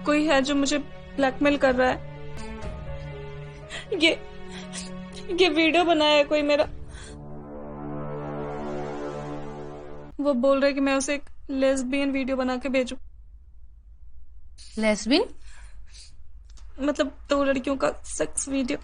कोई है जो मुझे ब्लैकमेल कर रहा है। ये वीडियो बनाया है कोई मेरा। वो बोल रहा है कि मैं उसे एक लेस्बियन वीडियो बना के भेजूं। लेस्बियन? मतलब 2 लड़कियों का सेक्स वीडियो।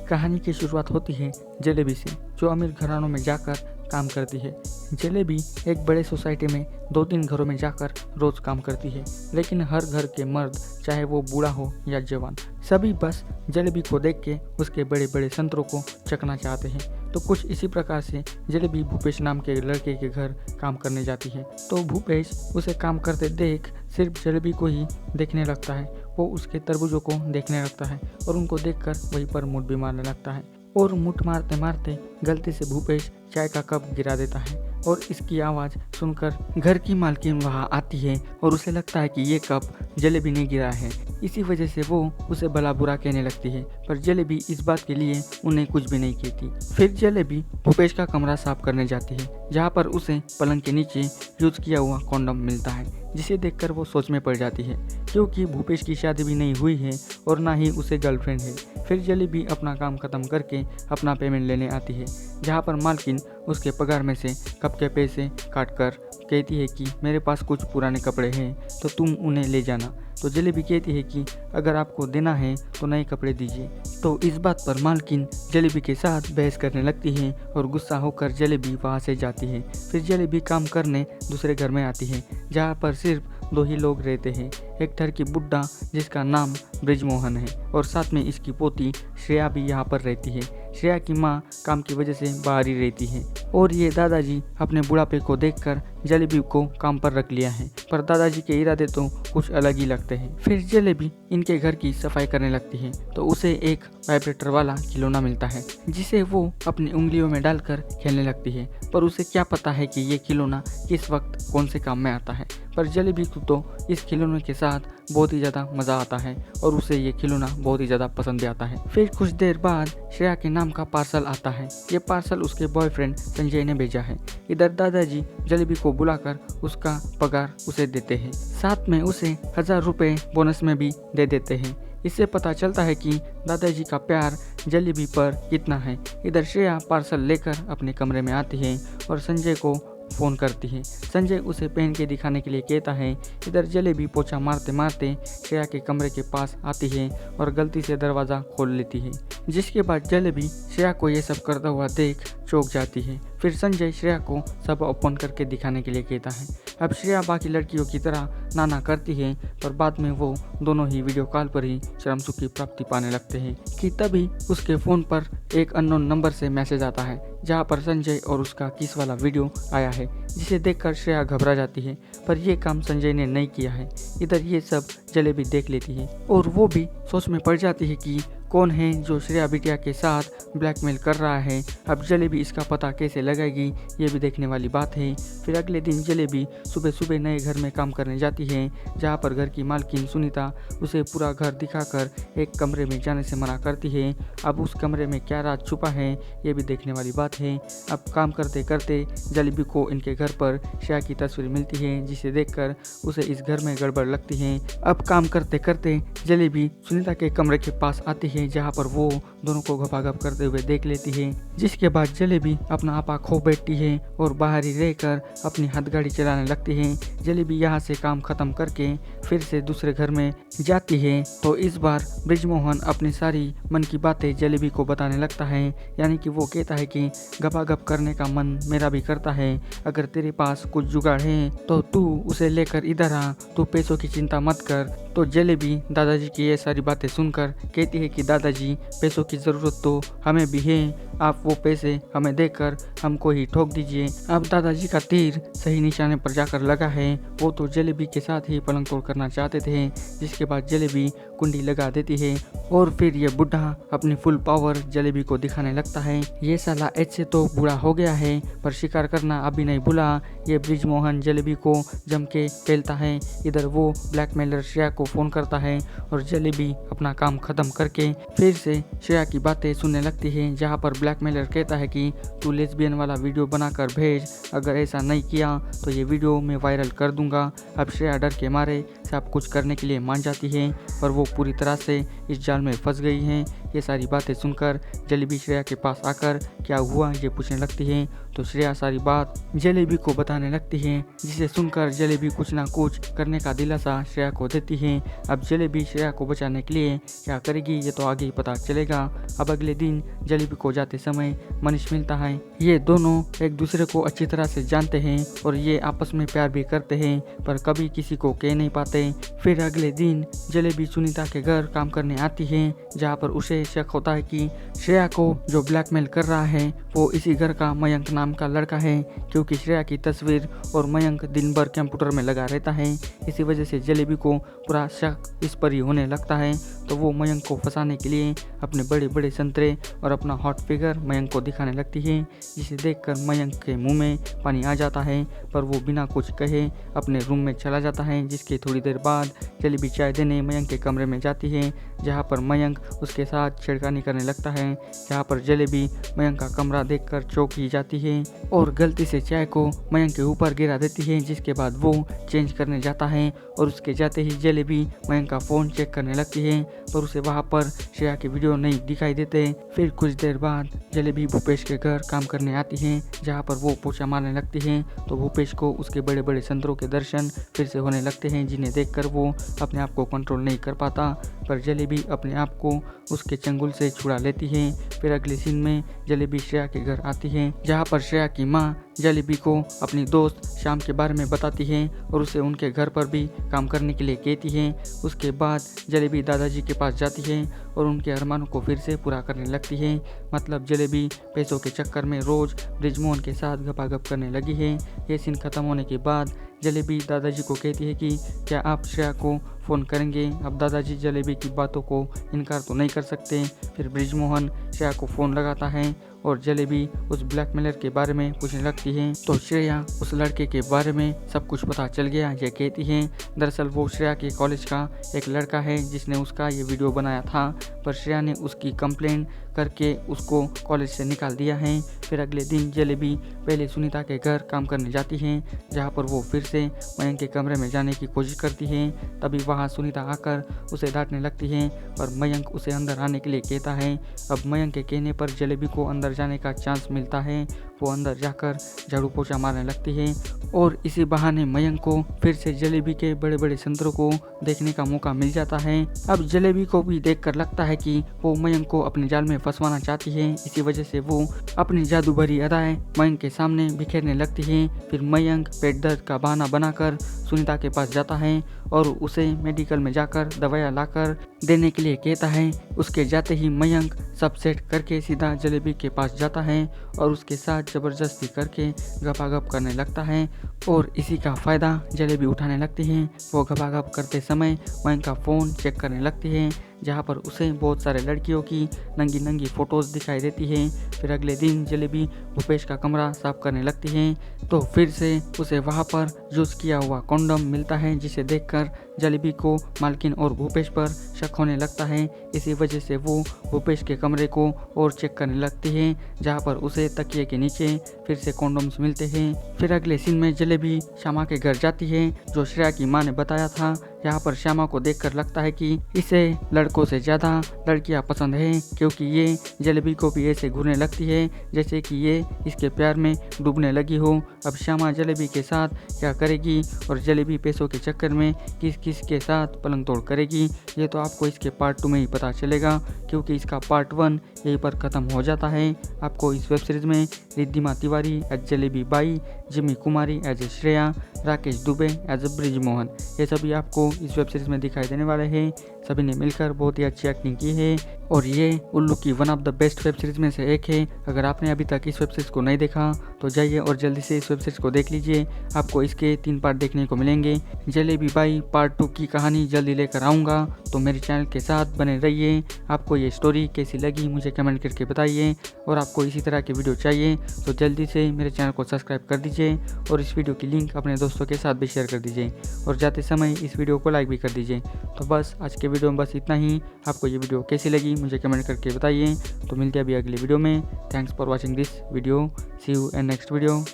कहानी की शुरुआत होती है जलेबी से, जो अमीर घरानों में जाकर काम करती है। जलेबी एक बड़े सोसाइटी में 2-3 घरों में जाकर रोज काम करती है, लेकिन हर घर के मर्द, चाहे वो बूढ़ा हो या जवान, सभी बस जलेबी को देख के उसके बड़े बड़े संतरों को चखना चाहते हैं। तो कुछ इसी प्रकार से जलेबी भूपेश नाम के लड़के के घर काम करने जाती है। तो भूपेश उसे काम करते देख सिर्फ जलेबी को ही देखने लगता है। वो उसके तरबूजों को देखने लगता है और उनको देखकर वहीं पर मुठ भी मारने लगता है। और मुठ मारते मारते गलती से भूपेश चाय का कप गिरा देता है और इसकी आवाज़ सुनकर घर की मालकिन वहाँ आती है और उसे लगता है कि ये कप जलेबी ने गिरा है। इसी वजह से वो उसे भला बुरा कहने लगती है, पर जलेबी इस बात के लिए उन्हें कुछ भी नहीं कहती। फिर जलेबी भूपेश का कमरा साफ करने जाती है, जहाँ पर उसे पलंग के नीचे यूज किया हुआ कॉन्डम मिलता है, जिसे देखकर वो सोच में पड़ जाती है, क्योंकि भूपेश की शादी भी नहीं हुई है और ना ही उसे गर्लफ्रेंड है। फिर जलेबी अपना काम खत्म करके अपना पेमेंट लेने आती है, जहाँ पर मालकिन उसके पगार में से कप के पैसे काट कर कहती है कि मेरे पास कुछ पुराने कपड़े हैं तो तुम उन्हें ले जाना। तो जलेबी कहती है कि अगर आपको देना है तो नए कपड़े दीजिए। तो इस बात पर मालकिन जलेबी के साथ बहस करने लगती है और गुस्सा होकर जलेबी वहाँ से जाती है। फिर जलेबी काम करने दूसरे घर में आती है, जहाँ पर सिर्फ 2 ही लोग रहते हैं। एक घर की बुड्ढा जिसका नाम ब्रिजमोहन है और साथ में इसकी पोती श्रेया भी यहाँ पर रहती है। श्रेया की माँ काम की वजह से बाहर ही रहती है और ये दादाजी अपने बुढ़ापे को देखकर जलेबी को काम पर रख लिया है, पर दादाजी के इरादे तो कुछ अलग ही लगते हैं। फिर जलेबी इनके घर की सफाई करने लगती है तो उसे एक वाइब्रेटर वाला खिलौना मिलता है, जिसे वो अपनी उंगलियों में डालकर खेलने लगती है। पर उसे क्या पता है कि ये खिलौना किस वक्त कौन से काम में आता है। पर जलेबी को तो इस खिलौने के साथ बहुत ही ज़्यादा मज़ा आता है और उसे ये खिलौना बहुत ही ज़्यादा पसंद भी आता है। फिर कुछ देर बाद श्रेया के नाम का पार्सल आता है। ये पार्सल उसके बॉयफ्रेंड संजय ने भेजा है। इधर दादाजी जलेबी को बुलाकर उसका पगार उसे देते हैं, साथ में उसे 1000 रुपये बोनस में भी दे देते हैं। इससे पता चलता है कि दादाजी का प्यार जलेबी पर कितना है। इधर श्रेया पार्सल लेकर अपने कमरे में आती है और संजय को फ़ोन करती है। संजय उसे पहन के दिखाने के लिए कहता है। इधर जलेबी पोछा मारते मारते श्रेया के कमरे के पास आती है और गलती से दरवाज़ा खोल लेती है, जिसके बाद जलेबी श्रेया को ये सब करता हुआ देख चौंक जाती है। फिर संजय श्रेया को सब ओपन करके दिखाने के लिए कहता है। अब श्रेया बाकी लड़कियों की तरह नाना करती है, पर बाद में वो दोनों ही वीडियो कॉल पर ही चरम सुख की प्राप्ति पाने लगते हैं कि तभी उसके फ़ोन पर एक अननोन नंबर से मैसेज आता है, जहाँ पर संजय और उसका किस वाला वीडियो आया है, जिसे देखकर श्रेया घबरा जाती है। पर यह काम संजय ने नहीं किया है। इधर ये सब जलेबी देख लेती है और वो भी सोच में पड़ जाती है कि कौन है जो श्रेया बिटिया के साथ ब्लैकमेल कर रहा है। अब जलेबी इसका पता कैसे लगाएगी, ये भी देखने वाली बात है। फिर अगले दिन जलेबी सुबह सुबह नए घर में काम करने जाती है, जहाँ पर घर की मालकिन सुनीता उसे पूरा घर दिखाकर एक कमरे में जाने से मना करती है। अब उस कमरे में क्या राज छुपा है, ये भी देखने वाली बात है। अब काम करते करते जलेबी को इनके घर पर श्रेया की तस्वीर मिलती है, जिसे देखकर उसे इस घर में गड़बड़ लगती है। अब काम करते करते जलेबी सुनीता के कमरे के पास आती है, जहाँ पर वो दोनों को घपाघप करते हुए देख लेती है। जिसके बाद जलेबी अपना आपा खो बैठती है और बाहर ही रहकर अपनी हथगाड़ी चलाने लगती है। जलेबी यहाँ से काम खत्म करके फिर से दूसरे घर में जाती है, तो इस बार ब्रिजमोहन अपनी सारी मन की बातें जलेबी को बताने लगता है। यानी कि वो कहता है कि घपाघप करने का मन मेरा भी करता है, अगर तेरे पास कुछ जुगाड़ है तो तू उसे लेकर इधर आ, तू पैसों की चिंता मत कर। तो जलेबी दादाजी की ये सारी बातें सुनकर कहती है कि दादाजी पैसों की ज़रूरत तो हमें भी है, आप वो पैसे हमें देकर हमको ही ठोक दीजिए। अब दादाजी का तीर सही निशाने पर जाकर लगा है। वो तो जलेबी के साथ ही पलंग तोड़ करना चाहते थे, जिसके बाद जलेबी कुंडी लगा देती है और फिर ये बुढ़ा अपनी फुल पावर जलेबी को दिखाने लगता है। ये साला ऐसे तो बूढ़ा हो गया है, पर शिकार करना अभी नहीं भूला। ये ब्रिजमोहन जलेबी को जम के पेलता है। इधर वो ब्लैकमेलर श्रेया को फ़ोन करता है और जलेबी अपना काम खत्म करके फिर से श्रेया की बातें सुनने लगती है, जहाँ पर ब्लैकमेलर कहता है कि तू लेस्बियन वाला वीडियो बनाकर भेज, अगर ऐसा नहीं किया तो ये वीडियो मैं वायरल कर दूंगा। अब श्रेया डर के मारे सब कुछ करने के लिए मान जाती है, पर वो पूरी तरह से इस जाल में फंस गई हैं। ये सारी बातें सुनकर जलेबी श्रेया के पास आकर क्या हुआ ये पूछने लगती है, तो श्रेया सारी बात जलेबी को बताने लगती है, जिसे सुनकर जलेबी कुछ ना कुछ करने का दिलासा श्रेया को देती है। अब जलेबी श्रेया को बचाने के लिए क्या करेगी ये तो आगे ही पता चलेगा। अब अगले दिन जलेबी को जाते समय मनीष मिलता है। ये दोनों एक दूसरे को अच्छी तरह से जानते हैं और ये आपस में प्यार भी करते हैं, पर कभी किसी को कह नहीं पाते। फिर अगले दिन जलेबी सुनीता के घर काम करने आती है, जहाँ पर उसे शक होता है कि श्रेया को जो ब्लैकमेल कर रहा है वो इसी घर का मयंक नाम का लड़का है, क्योंकि श्रेया की तस्वीर और मयंक दिन भर कंप्यूटर में लगा रहता है। इसी वजह से जलेबी को पूरा शक इस पर ही होने लगता है, तो वो मयंक को फंसाने के लिए अपने बड़े बड़े संतरे और अपना हॉट फिगर मयंक को दिखाने लगती है, जिसे देखकर मयंक के मुंह में पानी आ जाता है, पर वो बिना कुछ कहे अपने रूम में चला जाता है। जिसके थोड़ी देर बाद जलेबी चाय देने मयंक के कमरे में जाती है, जहाँ पर मयंक उसके साथ छेड़खानी करने लगता है, जहाँ पर जलेबी मयंक का कमरा देखकर चौंक ही जाती है और गलती से चाय को मयंक के ऊपर गिरा देती है। जिसके बाद वो चेंज करने जाता है और उसके जाते ही जलेबी मयंक का फ़ोन चेक करने लगती है, पर उसे वहाँ पर श्रेया के वीडियो नहीं दिखाई देते। फिर कुछ देर बाद जलेबी भूपेश के घर काम करने आती है, जहाँ पर वो पोछा मारने लगती है, तो भूपेश को उसके बड़े बड़े संतरों के दर्शन फिर से होने लगते हैं, जिन्हें देखकर वो अपने आप को कंट्रोल नहीं कर पाता, पर जलेबी अपने आप को उसके चंगुल से छुड़ा लेती है। फिर अगले सीन में जलेबी श्रेया के घर आती है, जहाँ पर श्रेया की माँ जलेबी को अपनी दोस्त शाम के बारे में बताती है और उसे उनके घर पर भी काम करने के लिए कहती है। उसके बाद जलेबी दादाजी के पास जाती है और उनके अरमानों को फिर से पूरा करने लगती है। मतलब जलेबी पैसों के चक्कर में रोज ब्रिजमोहन के साथ गपागप करने लगी है। ये सीन खत्म होने के बाद जलेबी दादाजी को कहती है कि क्या आप श्रेया को फ़ोन करेंगे। अब दादाजी जलेबी की बातों को इनकार तो नहीं कर सकते। फिर ब्रिजमोहन श्रेया को फ़ोन लगाता है और जलेबी उस ब्लैकमेलर के बारे में पूछने लगती है, तो श्रेया उस लड़के के बारे में सब कुछ पता चल गया ये कहती है। दरअसल वो श्रेया के कॉलेज का एक लड़का है जिसने उसका ये वीडियो बनाया था, पर श्रेया ने उसकी कंप्लेंट करके उसको कॉलेज से निकाल दिया है। फिर अगले दिन जलेबी पहले सुनीता के घर काम करने जाती है, जहाँ पर वो फिर से मयंक के कमरे में जाने की कोशिश करती है। तभी वहाँ सुनीता आकर उसे डांटने लगती है, पर मयंक उसे अंदर आने के लिए कहता है। अब मयंक के कहने पर जलेबी को अंदर जाने का चांस मिलता है। वो अंदर जाकर झाड़ू पोछा मारने लगती है और इसी बहाने मयंक को फिर से जलेबी के बड़े बड़े संतरों को देखने का मौका मिल जाता है। अब जलेबी को भी देखकर लगता है कि वो मयंक को अपने जाल में फंसवाना चाहती है। इसी वजह से वो अपनी जादू भरी अदाएं मयंक के सामने बिखेरने लगती है। फिर मयंक पेट दर्द का बहाना बनाकर सुनीता के पास जाता है और उसे मेडिकल में जाकर दवाइयाँ लाकर देने के लिए कहता है। उसके जाते ही मयंक सब सेट करके सीधा जलेबी के पास जाता है और उसके साथ ज़बरदस्ती करके गपागप करने लगता है और इसी का फ़ायदा जलेबी उठाने लगती है। वो गपागप करते समय मयंक का फ़ोन चेक करने लगती है, जहाँ पर उसे बहुत सारे लड़कियों की नंगी नंगी फ़ोटोज़ दिखाई देती है। फिर अगले दिन जलेबी भूपेश का कमरा साफ करने लगती है, तो फिर से उसे वहाँ पर यूज़ किया हुआ कॉन्डम मिलता है, जिसे देखकर जलेबी को मालकिन और भूपेश पर शक होने लगता है। इसी वजह से वो भूपेश के कमरे को और चेक करने लगती है, जहाँ पर उसे तकिए के नीचे फिर से कॉन्डम्स मिलते हैं। फिर अगले सीन में जलेबी श्यामा के घर जाती है, जो श्रेया की माँ ने बताया था। यहाँ पर श्यामा को देखकर लगता है कि इसे लड़कों से ज़्यादा लड़कियाँ पसंद हैं, क्योंकि ये जलेबी को भी ऐसे घूरने लगती है जैसे कि ये इसके प्यार में डूबने लगी हो। अब श्यामा जलेबी के साथ क्या करेगी और जलेबी पैसों के चक्कर में किस किस के साथ पलंग तोड़ करेगी, ये तो आपको इसके पार्ट 2 में ही पता चलेगा, क्योंकि इसका पार्ट 1 यहीं पर ख़त्म हो जाता है। आपको इस वेब सीरीज़ में Riddhima Tiwari as Jalebi Bai, Jimmy Kumari as a Shreya, Rakesh Dubey as a Brijmohan, ये सभी आपको इस वेब सीरीज़ में दिखाई देने वाले हैं। सभी ने मिलकर बहुत ही अच्छी एक्टिंग की है और ये उल्लू की one of the best web series में से एक है। अगर आपने अभी तक इस वेब सीरीज़ को नहीं देखा तो जाइए और जल्दी से इस वेब सीरीज़ को देख लीजिए। आपको इसके 3 पार्ट देखने को मिलेंगे। जलेबी बाई पार्ट 2 की कहानी जल्दी लेकर आऊँगा, तो मेरे चैनल के साथ बने रहिए। आपको ये स्टोरी कैसी लगी मुझे कमेंट करके बताइए, और आपको इसी तरह की वीडियो चाहिए तो जल्दी से मेरे चैनल को सब्सक्राइब कर दीजिए और इस वीडियो की लिंक अपने दोस्तों के साथ भी शेयर कर दीजिए, और जाते समय इस वीडियो को लाइक भी कर दीजिए। तो बस आज के वीडियो में बस इतना ही। आपको ये वीडियो कैसी लगी मुझे कमेंट करके बताइए। तो मिलते हैं अभी अगले वीडियो में। Thanks for watching this video. See you in next video.